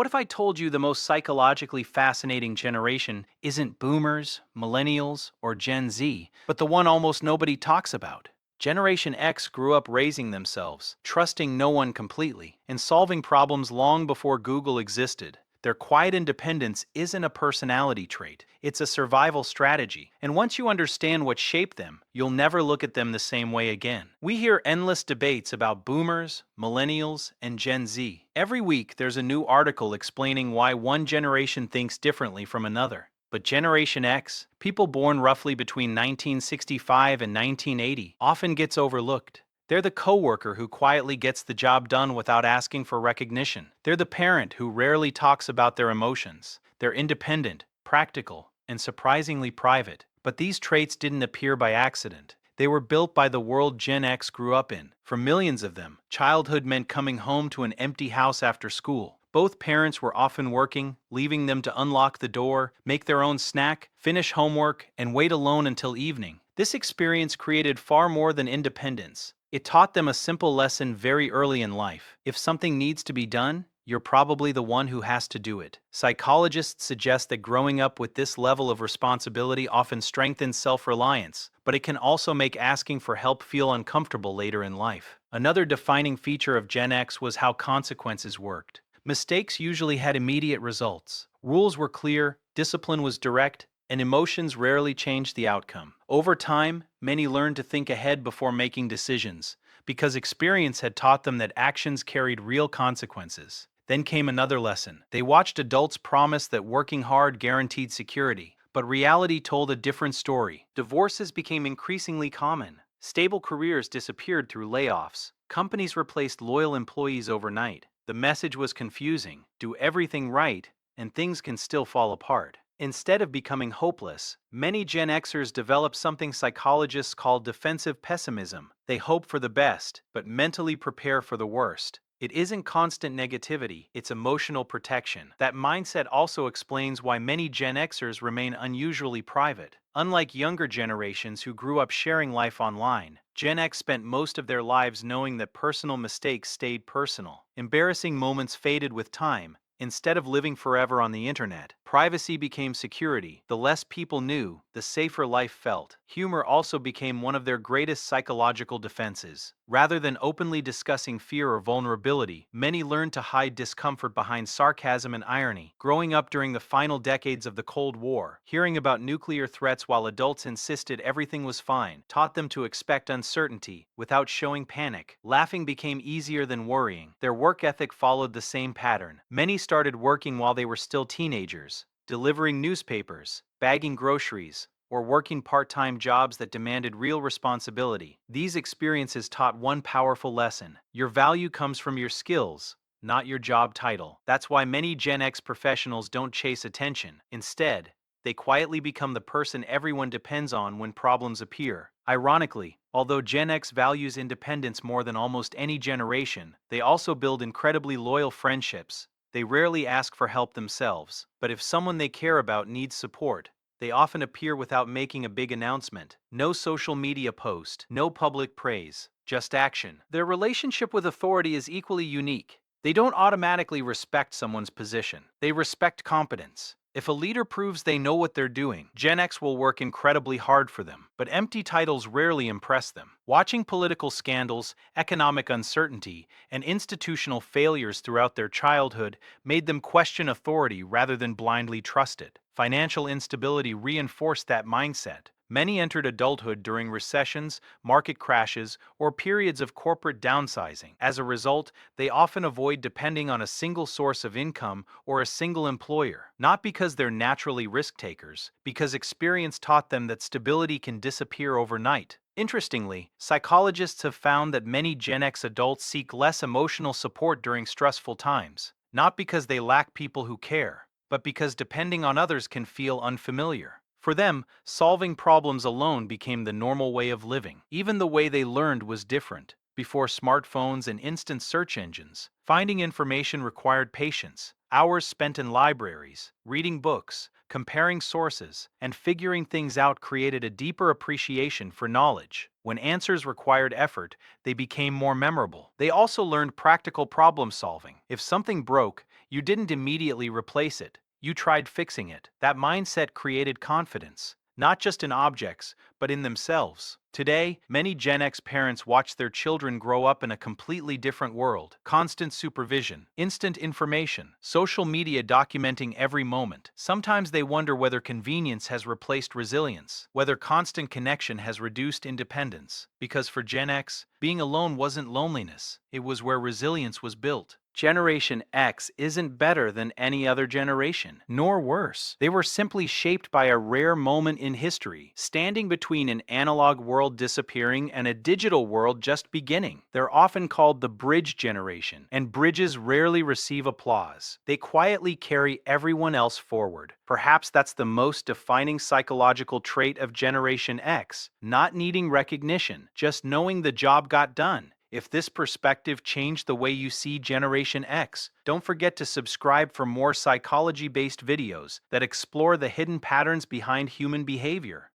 What if I told you the most psychologically fascinating generation isn't boomers, millennials, or Gen Z, but the one almost nobody talks about? Generation X grew up raising themselves, trusting no one completely, and solving problems long before Google existed. Their quiet independence isn't a personality trait, it's a survival strategy. And once you understand what shaped them, you'll never look at them the same way again. We hear endless debates about boomers, millennials, and Gen Z. Every week, there's a new article explaining why one generation thinks differently from another. But Generation X, people born roughly between 1965 and 1980, often gets overlooked. They're the coworker who quietly gets the job done without asking for recognition. They're the parent who rarely talks about their emotions. They're independent, practical, and surprisingly private. But these traits didn't appear by accident. They were built by the world Gen X grew up in. For millions of them, childhood meant coming home to an empty house after school. Both parents were often working, leaving them to unlock the door, make their own snack, finish homework, and wait alone until evening. This experience created far more than independence. It taught them a simple lesson very early in life. If something needs to be done, you're probably the one who has to do it. Psychologists suggest that growing up with this level of responsibility often strengthens self-reliance, but it can also make asking for help feel uncomfortable later in life. Another defining feature of Gen X was how consequences worked. Mistakes usually had immediate results. Rules were clear, discipline was direct, and emotions rarely changed the outcome. Over time, many learned to think ahead before making decisions, because experience had taught them that actions carried real consequences. Then came another lesson. They watched adults promise that working hard guaranteed security, but reality told a different story. Divorces became increasingly common. Stable careers disappeared through layoffs. Companies replaced loyal employees overnight. The message was confusing: do everything right, and things can still fall apart. Instead of becoming hopeless, many Gen Xers develop something psychologists call defensive pessimism. They hope for the best, but mentally prepare for the worst. It isn't constant negativity, it's emotional protection. That mindset also explains why many Gen Xers remain unusually private. Unlike younger generations who grew up sharing life online, Gen X spent most of their lives knowing that personal mistakes stayed personal. Embarrassing moments faded with time. Instead of living forever on the internet, privacy became security. The less people knew, the safer life felt. Humor also became one of their greatest psychological defenses. Rather than openly discussing fear or vulnerability, many learned to hide discomfort behind sarcasm and irony. Growing up during the final decades of the Cold War, hearing about nuclear threats while adults insisted everything was fine, taught them to expect uncertainty without showing panic. Laughing became easier than worrying. Their work ethic followed the same pattern. Many started working while they were still teenagers, delivering newspapers, bagging groceries, or working part-time jobs that demanded real responsibility. These experiences taught one powerful lesson: your value comes from your skills, not your job title. That's why many Gen X professionals don't chase attention. Instead, they quietly become the person everyone depends on when problems appear. Ironically, although Gen X values independence more than almost any generation, they also build incredibly loyal friendships. They rarely ask for help themselves, but if someone they care about needs support, they often appear without making a big announcement. No social media post, no public praise, just action. Their relationship with authority is equally unique. They don't automatically respect someone's position. They respect competence. If a leader proves they know what they're doing, Gen X will work incredibly hard for them. But empty titles rarely impress them. Watching political scandals, economic uncertainty, and institutional failures throughout their childhood made them question authority rather than blindly trust it. Financial instability reinforced that mindset. Many entered adulthood during recessions, market crashes, or periods of corporate downsizing. As a result, they often avoid depending on a single source of income or a single employer. Not because they're naturally risk takers, because experience taught them that stability can disappear overnight. Interestingly, psychologists have found that many Gen X adults seek less emotional support during stressful times, not because they lack people who care, but because depending on others can feel unfamiliar. For them, solving problems alone became the normal way of living. Even the way they learned was different. Before smartphones and instant search engines, finding information required patience, hours spent in libraries, reading books, comparing sources, and figuring things out created a deeper appreciation for knowledge. When answers required effort, they became more memorable. They also learned practical problem solving. If something broke, You didn't immediately replace it. You tried fixing it. That mindset created confidence, not just in objects, but in themselves. Today, many Gen X parents watch their children grow up in a completely different world. Constant supervision, instant information, social media documenting every moment. Sometimes they wonder whether convenience has replaced resilience, whether constant connection has reduced independence. Because for Gen X, being alone wasn't loneliness, it was where resilience was built. Generation X isn't better than any other generation, nor worse. They were simply shaped by a rare moment in history, standing between an analog world disappearing and a digital world just beginning. They're often called the bridge generation, and bridges rarely receive applause. They quietly carry everyone else forward. Perhaps that's the most defining psychological trait of Generation X, not needing recognition, just knowing the job got done. If this perspective changed the way you see Generation X, don't forget to subscribe for more psychology-based videos that explore the hidden patterns behind human behavior.